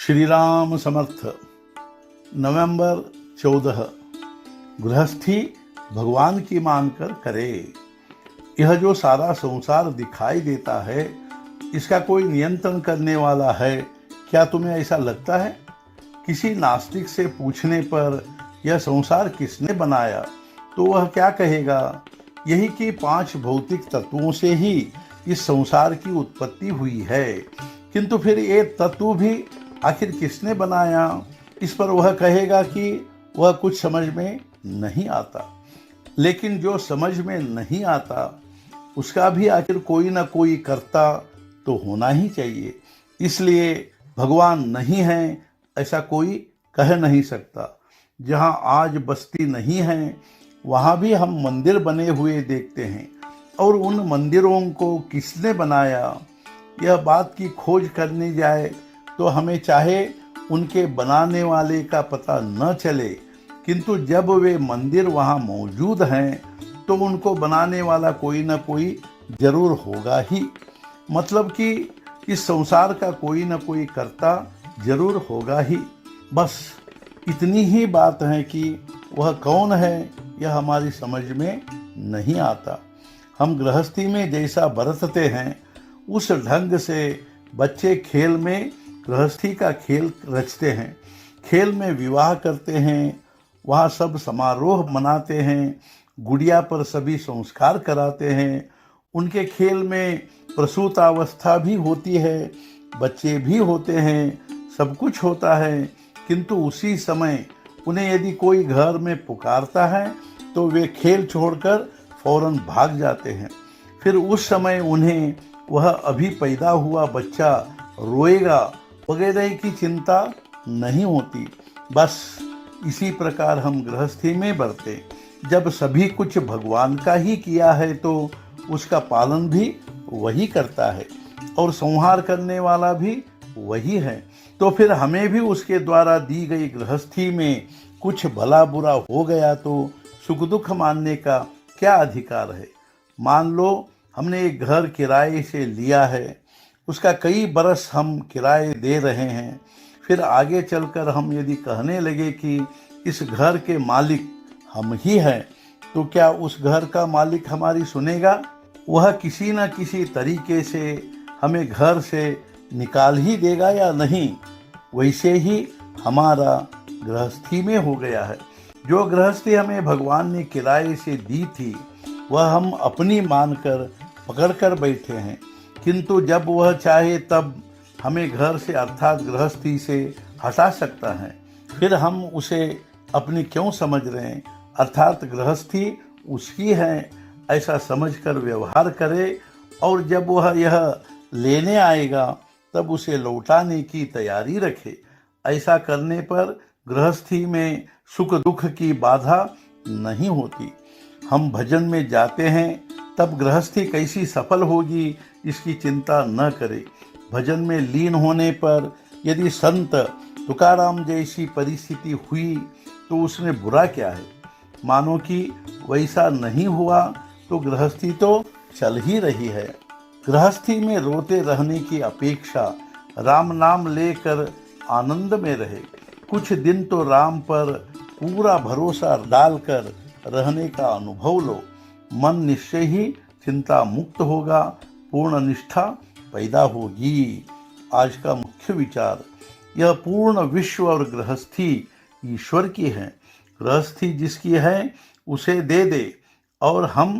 श्री राम समर्थ। नवंबर 14। गृहस्थी भगवान की मानकर करे। यह जो सारा संसार दिखाई देता है, इसका कोई नियंत्रण करने वाला है क्या? तुम्हें ऐसा लगता है? किसी नास्तिक से पूछने पर यह संसार किसने बनाया तो वह क्या कहेगा? यही कि 5 भौतिक तत्वों से ही इस संसार की उत्पत्ति हुई है। किंतु फिर ये तत्व भी आखिर किसने बनाया, इस पर वह कहेगा कि वह कुछ समझ में नहीं आता। लेकिन जो समझ में नहीं आता उसका भी आखिर कोई ना कोई कर्ता तो होना ही चाहिए। इसलिए भगवान नहीं है ऐसा कोई कह नहीं सकता। जहाँ आज बस्ती नहीं है वहाँ भी हम मंदिर बने हुए देखते हैं, और उन मंदिरों को किसने बनाया, यह बात की खोज करने जाए तो हमें चाहे उनके बनाने वाले का पता न चले, किंतु जब वे मंदिर वहाँ मौजूद हैं तो उनको बनाने वाला कोई न कोई जरूर होगा ही। मतलब कि इस संसार का कोई न कोई कर्ता जरूर होगा ही। बस इतनी ही बात है कि वह कौन है यह हमारी समझ में नहीं आता। हम गृहस्थी में जैसा बरतते हैं उस ढंग से बच्चे खेल में गृहस्थी का खेल रचते हैं। खेल में विवाह करते हैं, वहाँ सब समारोह मनाते हैं, गुड़िया पर सभी संस्कार कराते हैं। उनके खेल में प्रसूतावस्था भी होती है, बच्चे भी होते हैं, सब कुछ होता है। किंतु उसी समय उन्हें यदि कोई घर में पुकारता है तो वे खेल छोड़कर फौरन भाग जाते हैं। फिर उस समय उन्हें वह अभी पैदा हुआ बच्चा रोएगा वगैरह की चिंता नहीं होती। बस इसी प्रकार हम गृहस्थी में बरते। जब सभी कुछ भगवान का ही किया है तो उसका पालन भी वही करता है और संहार करने वाला भी वही है। तो फिर हमें भी उसके द्वारा दी गई गृहस्थी में कुछ भला बुरा हो गया तो सुख दुख मानने का क्या अधिकार है? मान लो हमने एक घर किराए से लिया है, उसका कई बरस हम किराए दे रहे हैं। फिर आगे चलकर हम यदि कहने लगे कि इस घर के मालिक हम ही हैं, तो क्या उस घर का मालिक हमारी सुनेगा? वह किसी न किसी तरीके से हमें घर से निकाल ही देगा या नहीं? वैसे ही हमारा गृहस्थी में हो गया है। जो गृहस्थी हमें भगवान ने किराए से दी थी वह हम अपनी मानकर पकड़ कर बैठे हैं, किंतु जब वह चाहे तब हमें घर से अर्थात गृहस्थी से हटा सकता है। फिर हम उसे अपनी क्यों समझ रहे हैं? अर्थात गृहस्थी उसकी है ऐसा समझकर व्यवहार करे, और जब वह यह लेने आएगा तब उसे लौटाने की तैयारी रखे। ऐसा करने पर गृहस्थी में सुख दुख की बाधा नहीं होती। हम भजन में जाते हैं तब गृहस्थी कैसी सफल होगी इसकी चिंता न करें। भजन में लीन होने पर यदि संत तुकाराम जैसी परिस्थिति हुई तो उसमें बुरा क्या है? मानो कि वैसा नहीं हुआ तो गृहस्थी तो चल ही रही है। गृहस्थी में रोते रहने की अपेक्षा राम नाम लेकर आनंद में रहे। कुछ दिन तो राम पर पूरा भरोसा डालकर रहने का अनुभव लो। मन निश्चय ही चिंता मुक्त होगा, पूर्ण निष्ठा पैदा होगी। आज का मुख्य विचार, यह पूर्ण विश्व और गृहस्थी ईश्वर की है। गृहस्थी जिसकी है उसे दे दे और हम